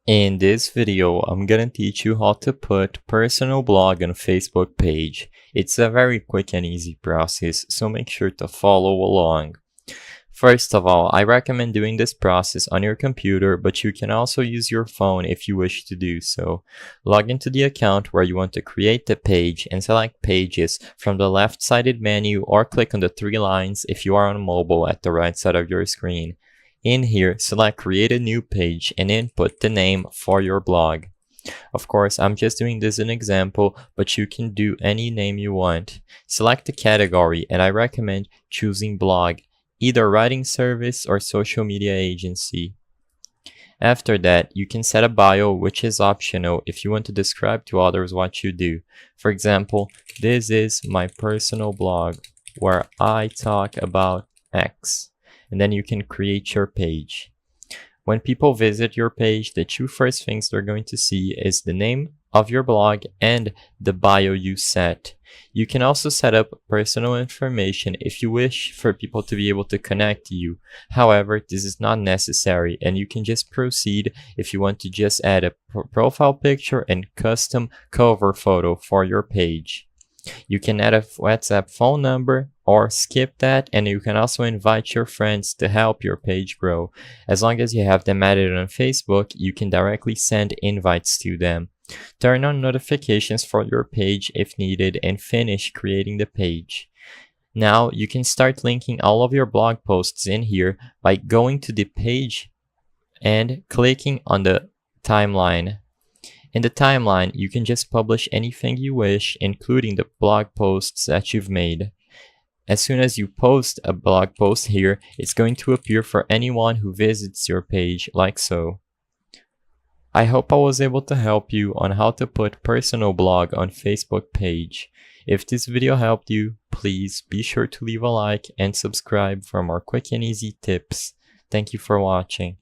In this video, I'm gonna teach you how to put personal blog on Facebook page. It's a very quick and easy process, so make sure to follow along. First of all, I recommend doing this process on your computer, but you can also use your phone if you wish to do so. Log into the account where you want to create the page and select Pages from the left-sided menu, or click on the three lines if you are on mobile at the right side of your screen. In here, select Create a New Page and input the name for your blog. Of course, I'm just doing this as an example, but you can do any name you want. Select the category, and I recommend choosing blog, either writing service or social media agency. After that, you can set a bio, which is optional if you want to describe to others what you do. For example, this is my personal blog where I talk about X. And then you can create your page. When people visit your page, the two first things they're going to see is the name of your blog and the bio you set. You can also set up personal information if you wish for people to be able to connect to you. However, this is not necessary, and you can just proceed if you want to just add a profile picture and custom cover photo for your page. You can add a WhatsApp phone number or skip that, and you can also invite your friends to help your page grow. As long as you have them added on Facebook, you can directly send invites to them. Turn on notifications for your page if needed, and finish creating the page. Now you can start linking all of your blog posts in here by going to the page and clicking on the timeline. In the timeline, you can just publish anything you wish, including the blog posts that you've made. As soon as you post a blog post here, it's going to appear for anyone who visits your page, like so. I hope I was able to help you on how to put personal blog on Facebook page. If this video helped you, please be sure to leave a like and subscribe for more quick and easy tips. Thank you for watching.